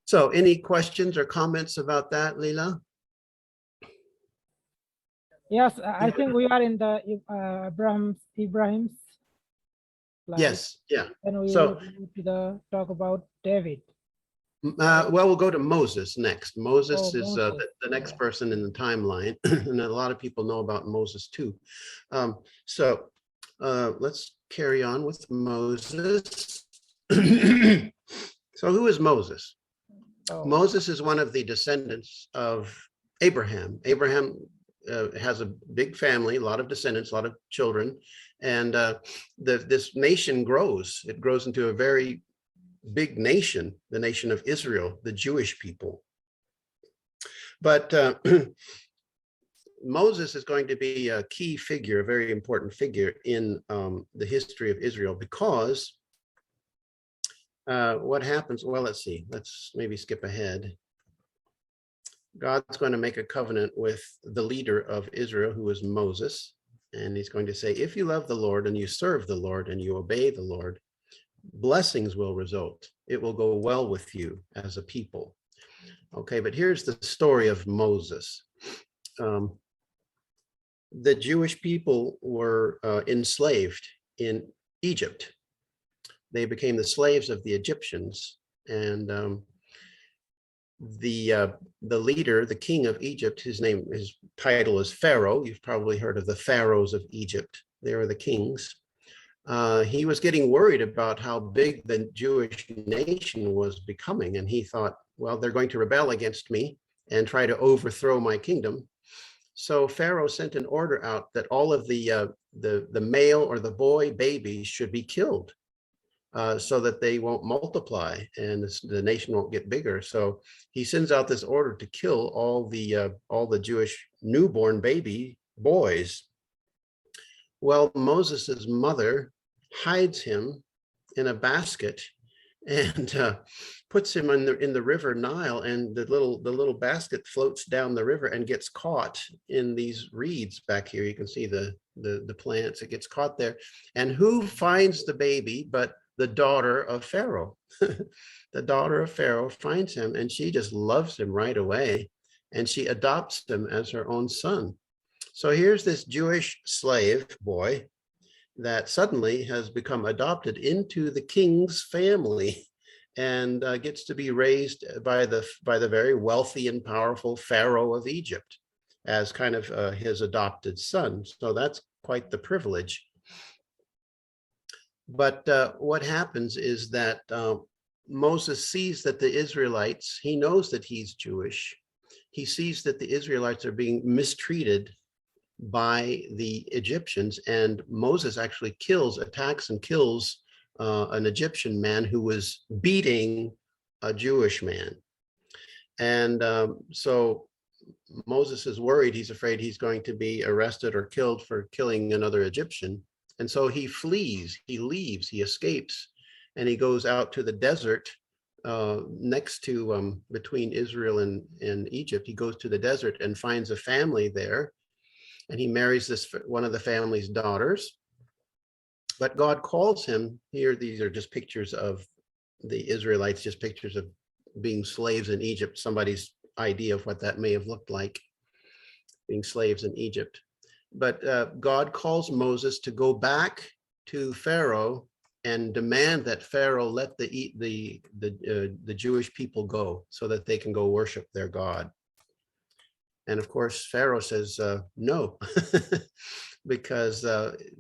So any questions or comments about that, Leela? Yes, I think we are in the Ibrahim's slide. Yes, yeah. And we So, will go to the talk about David. well, we'll go to Moses next. Moses is Moses. the next person in the timeline, and a lot of people know about Moses too. So let's carry on with Moses. So who is Moses? Moses is one of the descendants of Abraham. Abraham has a big family, a lot of descendants, a lot of children, and this nation grows. It grows into a very big nation, the nation of Israel, the Jewish people. But Moses is going to be a key figure, a very important figure in the history of Israel, because what happens, well, let's see, let's maybe skip ahead. God's going to make a covenant with the leader of Israel, who is Moses, and he's going to say, if you love the Lord and you serve the Lord and you obey the Lord, blessings will result. It will go well with you as a people. Okay, but here's the story of Moses. The Jewish people were enslaved in Egypt. They became the slaves of the Egyptians, and the leader, the king of Egypt, his title is Pharaoh. You've probably heard of the pharaohs of Egypt. They are the kings. He was getting worried about how big the Jewish nation was becoming, and he thought, well, they're going to rebel against me and try to overthrow my kingdom. So Pharaoh sent an order out that all of the male or the boy babies should be killed, so that they won't multiply and the nation won't get bigger. So he sends out this order to kill all the Jewish newborn baby boys. Well, Moses's mother hides him in a basket and puts him in the river Nile, and the little basket floats down the river and gets caught in these reeds back here. You can see the plants. It gets caught there, and who finds the baby but the daughter of Pharaoh? The daughter of Pharaoh finds him, and she just loves him right away, and she adopts him as her own son. So here's this Jewish slave boy that suddenly has become adopted into the king's family, and gets to be raised by the very wealthy and powerful Pharaoh of Egypt as kind of his adopted son. So that's quite the privilege. But what happens is that Moses sees that the Israelites, he knows that he's Jewish. He sees that the Israelites are being mistreated by the Egyptians, and Moses actually attacks and kills an Egyptian man who was beating a Jewish man. And so Moses is worried. He's afraid he's going to be arrested or killed for killing another Egyptian. And so he flees, he leaves, he escapes, and he goes out to the desert next to between Israel and Egypt. He goes to the desert and finds a family there, and he marries one of the family's daughters. But God calls him here. These are just pictures of the Israelites, just pictures of being slaves in Egypt, somebody's idea of what that may have looked like, being slaves in Egypt. But God calls Moses to go back to Pharaoh and demand that Pharaoh let the Jewish people go so that they can go worship their God. And of course, Pharaoh says no, because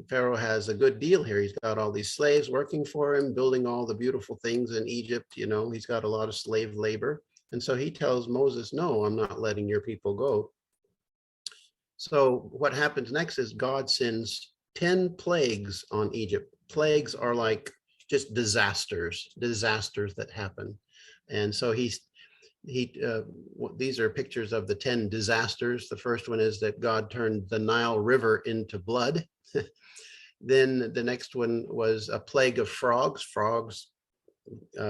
Pharaoh has a good deal here. He's got all these slaves working for him, building all the beautiful things in Egypt. You know, he's got a lot of slave labor. And so he tells Moses, no, I'm not letting your people go. So what happens next is God sends 10 plagues on Egypt. Plagues are like just disasters that happen. And so these are pictures of the 10 disasters. The first one is that God turned the Nile River into blood. Then the next one was a plague of frogs. Frogs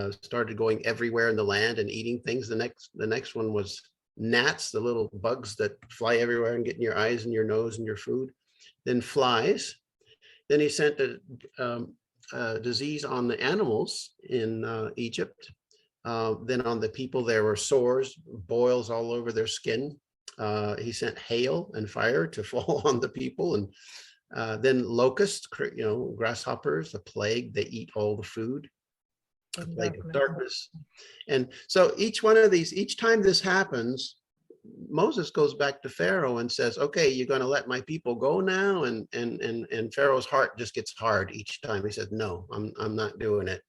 started going everywhere in the land and eating things. The next one was gnats, the little bugs that fly everywhere and get in your eyes and your nose and your food. Then flies. Then he sent a disease on the animals in Egypt. Then on the people, there were sores, boils all over their skin. He sent hail and fire to fall on the people. And then locusts, grasshoppers, a plague, they eat all the food, a plague of darkness. And so each one of these, each time this happens, Moses goes back to Pharaoh and says, okay, you're going to let my people go now? And Pharaoh's heart just gets hard each time. He says, no, I'm not doing it.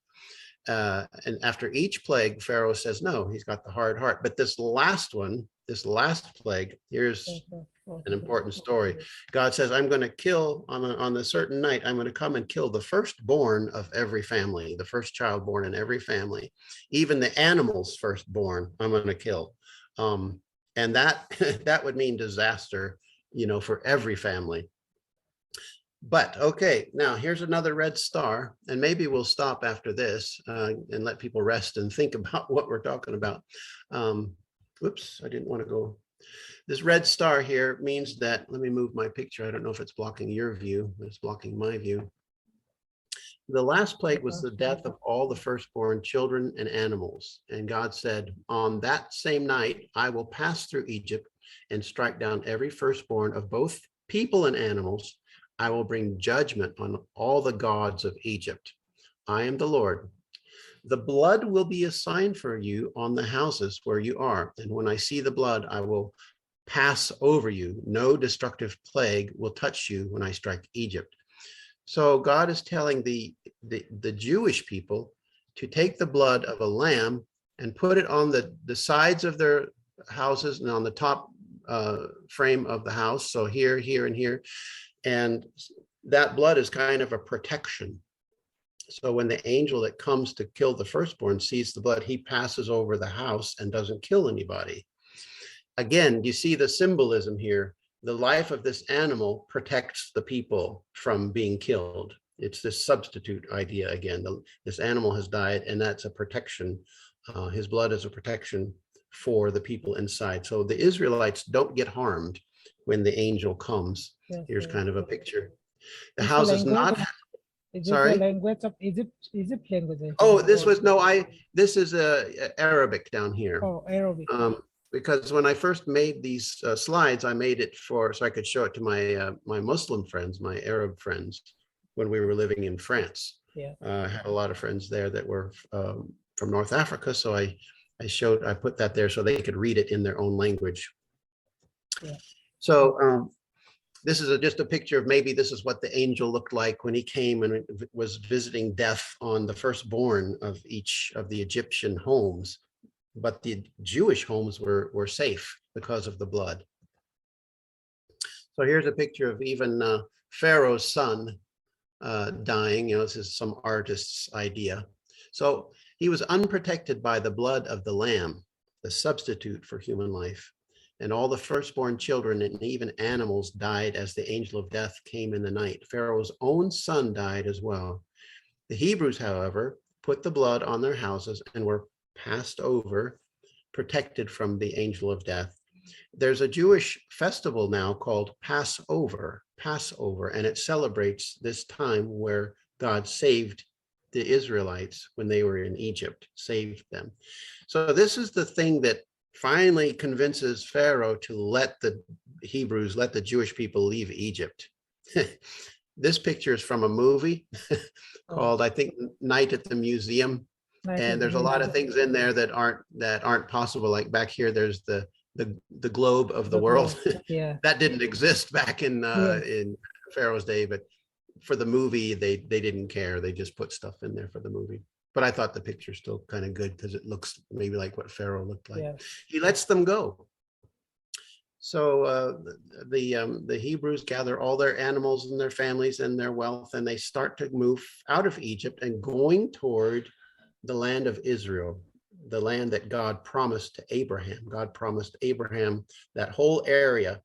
And after each plague, Pharaoh says, no, he's got the hard heart. But this last one, this last plague, here's an important story. God says, I'm going to kill on a certain night, I'm going to come and kill the firstborn of every family, the first child born in every family, even the animals firstborn, I'm going to kill. And that would mean disaster, for every family. But okay, now here's another red star, and maybe we'll stop after this and let people rest and think about what we're talking about. Whoops, I didn't want to go. This red star here means that, let me move my picture. I don't know if it's blocking your view, but it's blocking my view. The last plague was the death of all the firstborn children and animals. And God said, on that same night, I will pass through Egypt and strike down every firstborn of both people and animals. I will bring judgment on all the gods of Egypt. I am the Lord. The blood will be a sign for you on the houses where you are. And when I see the blood, I will pass over you. No destructive plague will touch you when I strike Egypt. So God is telling the Jewish people to take the blood of a lamb and put it on the sides of their houses and on the top frame of the house. So here, here, and here. And that blood is kind of a protection. So when the angel that comes to kill the firstborn sees the blood, he passes over the house and doesn't kill anybody. Again, you see the symbolism here. The life of this animal protects the people from being killed. It's this substitute idea again. This animal has died, and that's a protection. His blood is a protection for the people inside. So the Israelites don't get harmed when the angel comes. Yes, here's kind of a picture. The house is not. Sorry. The language of Egypt language. Oh, this is Arabic down here. Oh, Arabic. Because when I first made these slides, I made it so I could show it to my Muslim friends, my Arab friends, when we were living in France. Yeah. I had a lot of friends there that were from North Africa, so I put that there so they could read it in their own language. Yeah. So this is just a picture of maybe this is what the angel looked like when he came and was visiting death on the firstborn of each of the Egyptian homes. But the Jewish homes were safe because of the blood. So here's a picture of even Pharaoh's son dying. This is some artist's idea. So he was unprotected by the blood of the lamb, the substitute for human life. And all the firstborn children and even animals died as the angel of death came in the night. Pharaoh's own son died as well. The Hebrews, however, put the blood on their houses and were passed over, protected from the angel of death. There's a Jewish festival now called Passover, and it celebrates this time where God saved the Israelites when they were in Egypt, saved them. So this is the thing that finally convinces Pharaoh to let the Hebrews, let the Jewish people leave Egypt. This picture is from a movie called, I think, Night at the Museum. And there's a lot of things in there that aren't possible. Like back here, there's the globe of the world. Yeah. That didn't exist back in Pharaoh's day, but for the movie, they didn't care. They just put stuff in there for the movie. But I thought the picture's still kind of good because it looks maybe like what Pharaoh looked like. Yeah. He lets them go. So the Hebrews gather all their animals and their families and their wealth, and they start to move out of Egypt and going toward the land of Israel, the land that God promised to Abraham. God promised Abraham that whole area,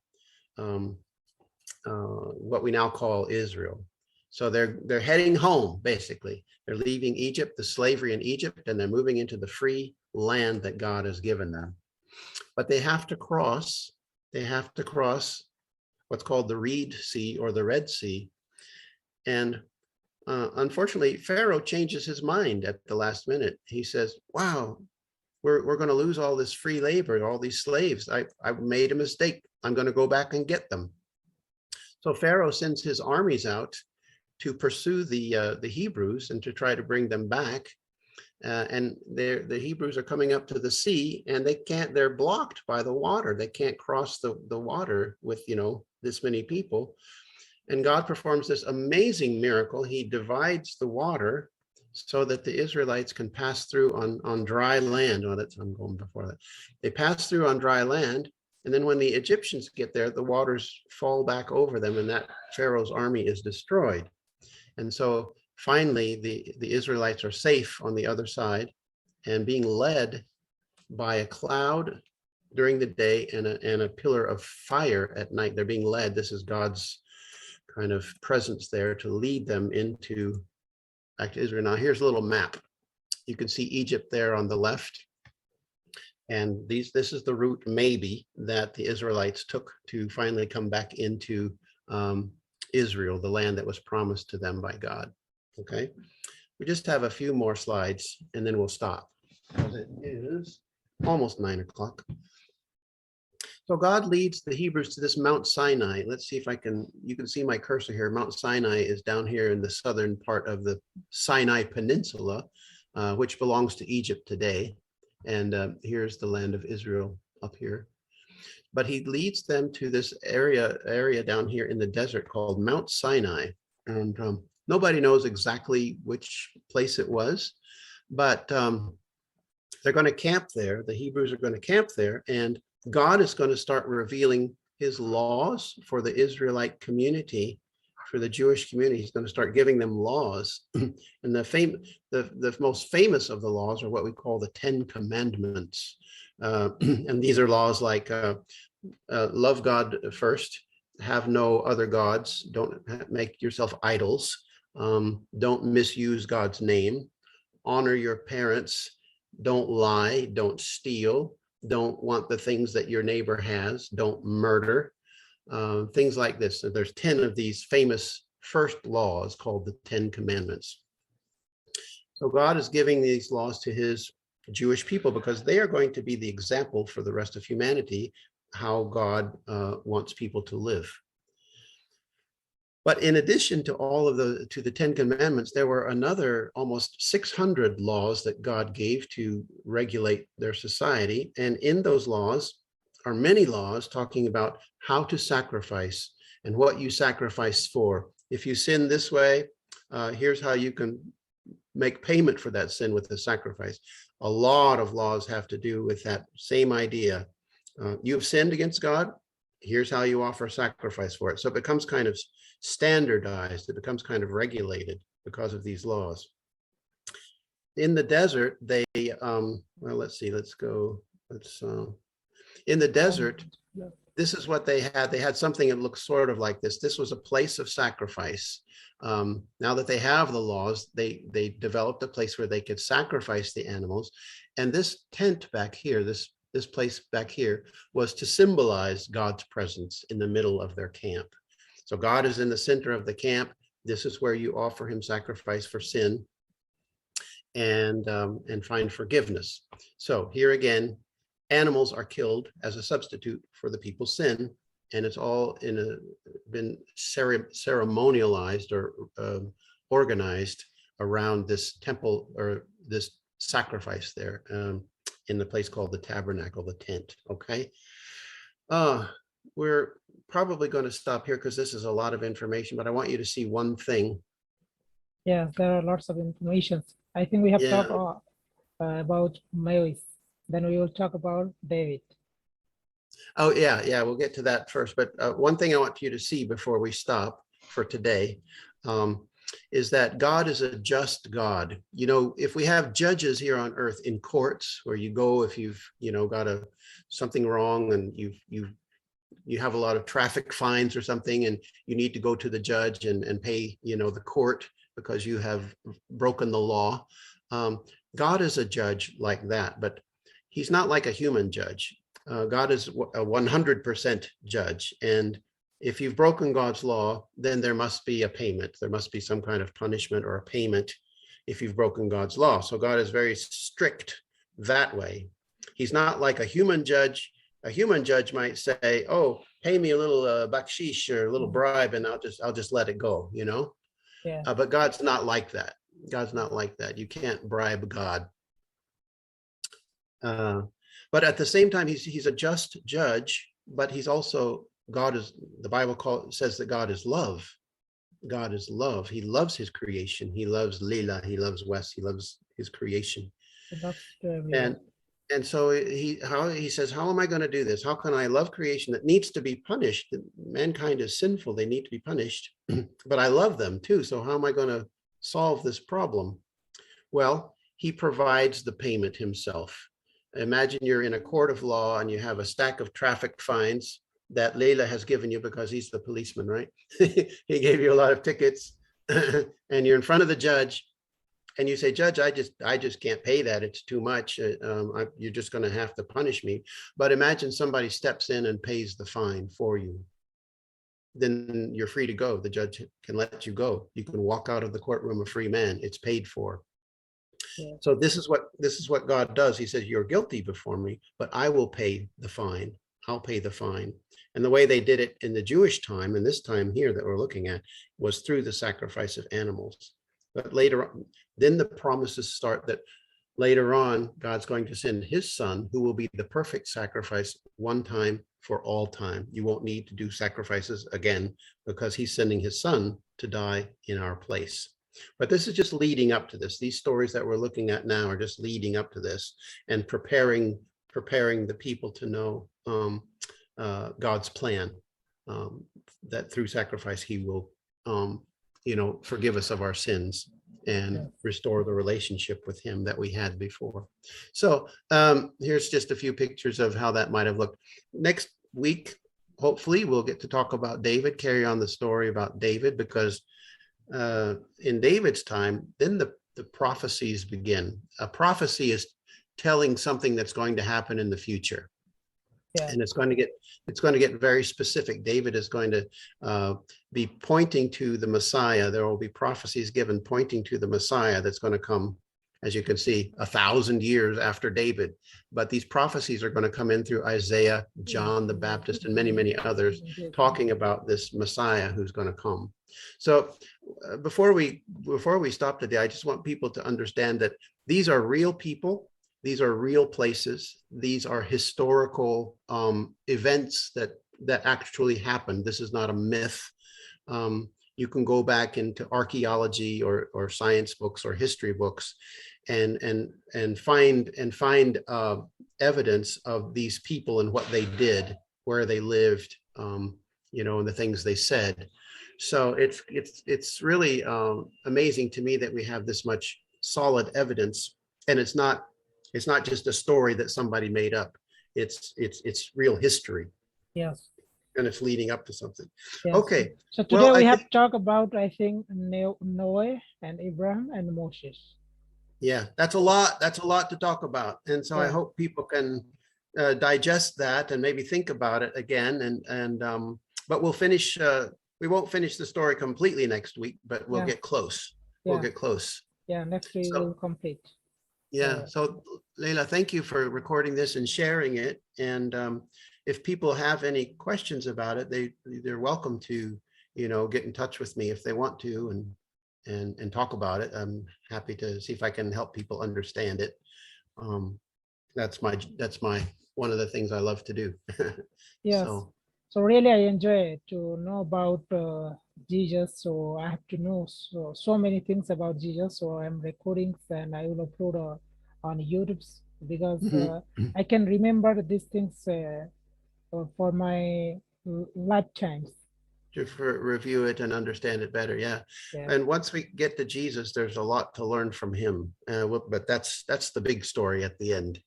what we now call Israel. So they're heading home, basically. They're leaving Egypt, the slavery in Egypt, and they're moving into the free land that God has given them. But they have to cross what's called the Reed Sea or the Red Sea. And unfortunately, Pharaoh changes his mind at the last minute. He says, wow, we're going to lose all this free labor, all these slaves. I made a mistake. I'm going to go back and get them. So Pharaoh sends his armies out to pursue the Hebrews and to try to bring them back. And the Hebrews are coming up to the sea, and they're blocked by the water. They can't cross the water with, this many people. And God performs this amazing miracle. He divides the water so that the Israelites can pass through on dry land. Oh, I'm going before that. They pass through on dry land. And then when the Egyptians get there, the waters fall back over them, and that Pharaoh's army is destroyed. And so finally, the Israelites are safe on the other side and being led by a cloud during the day and a pillar of fire at night. They're being led. This is God's kind of presence there to lead them back to Israel. Now, here's a little map. You can see Egypt there on the left. And this is the route maybe that the Israelites took to finally come back into Israel, the land that was promised to them by God. Okay, we just have a few more slides and then we'll stop because it is almost 9 o'clock. So God leads the Hebrews to this Mount Sinai. Let's see if you can see my cursor here. Mount Sinai is down here in the southern part of the Sinai Peninsula, which belongs to Egypt today. And here's the land of Israel up here. But he leads them to this area down here in the desert called Mount Sinai. And nobody knows exactly which place it was, but they're going to camp there. The Hebrews are going to camp there, and God is going to start revealing his laws for the Israelite community, for the Jewish community. He's going to start giving them laws. And the most famous of the laws are what we call the 10 Commandments. And these are laws like love God first, have no other gods, don't make yourself idols, don't misuse God's name, honor your parents, don't lie, don't steal, don't want the things that your neighbor has, don't murder, things like this. So there's 10 of these famous first laws called the 10 Commandments. So God is giving these laws to his Jewish people because they are going to be the example for the rest of humanity, how God wants people to live. But in addition to the 10 Commandments, there were another almost 600 laws that God gave to regulate their society. And in those laws are many laws talking about how to sacrifice and what you sacrifice for. If you sin this way, here's how you can make payment for that sin with the sacrifice. A lot of laws have to do with that same idea. You've sinned against God. Here's how you offer sacrifice for it. So it becomes kind of standardized. It becomes kind of regulated because of these laws. In the desert, they, well, let's see, in the desert, this is what they had. They had something that looks sort of like this. This was a place of sacrifice. Now that they have the laws, they developed a place where they could sacrifice the animals. And this tent back here, this place back here, was to symbolize God's presence in the middle of their camp. So God is in the center of the camp. This is where you offer him sacrifice for sin and find forgiveness. So here again, animals are killed as a substitute for the people's sin, and it's all been ceremonialized or organized around this temple or this sacrifice there in the place called the tabernacle, the tent. Okay. We're probably going to stop here because this is a lot of information, but I want you to see one thing. Yes, there are lots of information. I think we have talked about Moses. Then we will talk about David. Oh, yeah, we'll get to that first. But one thing I want you to see before we stop for today is that God is a just God. You know, if we have judges here on earth in courts where you go if you've, got something wrong and you have a lot of traffic fines or something and you need to go to the judge and pay, the court because you have broken the law. God is a judge like that, but he's not like a human judge. God is a 100% judge. And if you've broken God's law, then there must be a payment. There must be some kind of punishment or a payment if you've broken God's law. So God is very strict that way. He's not like a human judge. A human judge might say, "Oh, pay me a little bakshish or a little bribe, and I'll just let it go," you know. Yeah. But God's not like that. God's not like that. You can't bribe God. But at the same time, he's a just judge. But he's also God is. The Bible says that God is love. God is love. He loves his creation. He loves Leila. He loves Wes. He loves his creation. That's And so he says, how am I going to do this? How can I love creation that needs to be punished? Mankind is sinful. They need to be punished, but I love them too. So how am I going to solve this problem? Well, he provides the payment himself. Imagine you're in a court of law and you have a stack of traffic fines that Leila has given you because he's the policeman, right? He gave you a lot of tickets and you're in front of the judge and you say, Judge, I just can't pay that. It's too much. You're just going to have to punish me. But imagine somebody steps in and pays the fine for you. Then you're free to go. The judge can let you go. You can walk out of the courtroom a free man. It's paid for. Yeah. So this is what God does. He says, you're guilty before me, but I will pay the fine. I'll pay the fine. And the way they did it in the Jewish time, and this time here that we're looking at, was through the sacrifice of animals. But later on, then the promises start that later on, God's going to send his son, who will be the perfect sacrifice one time for all time. You won't need to do sacrifices again because he's sending his son to die in our place. But this is just leading up to this. These stories that we're looking at now are just leading up to this and preparing the people to know God's plan, that through sacrifice, he will, forgive us of our sins and restore the relationship with him that we had before. So here's just a few pictures of how that might have looked. Next week, hopefully we'll get to talk about David, carry on the story about David, because in David's time, then the prophecies begin. A prophecy is telling something that's going to happen in the future. Yeah. And it's going to get very specific. David is going to be pointing to the Messiah. There will be prophecies given pointing to the Messiah that's going to come, as you can see, 1,000 years after David. But these prophecies are going to come in through Isaiah, John the Baptist, and many, many others talking about this Messiah who's going to come. So before we stop today, I just want people to understand that these are real people. These are real places. These are historical events that actually happened. This is not a myth. You can go back into archaeology or science books or history books and find evidence of these people and what they did, where they lived, and the things they said. So it's really amazing to me that we have this much solid evidence, and it's not just a story that somebody made up. It's real history. Yes. And it's leading up to something. Yes. Okay. So today we have to talk about, I think, Noah and Abraham and Moses. Yeah, that's a lot. That's a lot to talk about. And so I hope people can digest that and maybe think about it again. But we'll finish. We won't finish the story completely next week, but we'll get close. We'll get close. Yeah, next week we'll complete. Yeah. So Leila, thank you for recording this and sharing it. And if people have any questions about it, they're welcome to, get in touch with me if they want to and talk about it. I'm happy to see if I can help people understand it. That's my one of the things I love to do. Yes. So really I enjoy to know about Jesus. So I have to know so many things about Jesus. So I'm recording and I will upload on YouTube because I can remember these things for my lifetimes. To review it and understand it better. Yeah. And once we get to Jesus, there's a lot to learn from him. But that's the big story at the end.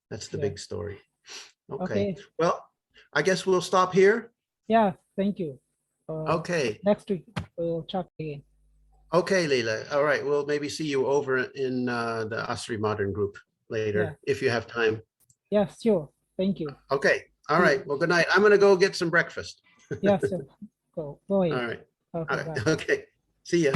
That's the big story. Okay. Well, I guess we'll stop here. Yeah. Thank you. Okay. Next week we'll talk again. Okay, Leila. All right. We'll maybe see you over in the Asri Modern group later if you have time. Yeah, sure. Thank you. Okay. All right. Well, good night. I'm going to go get some breakfast. Yes. Go ahead. All right. Okay. All right. Okay. See ya.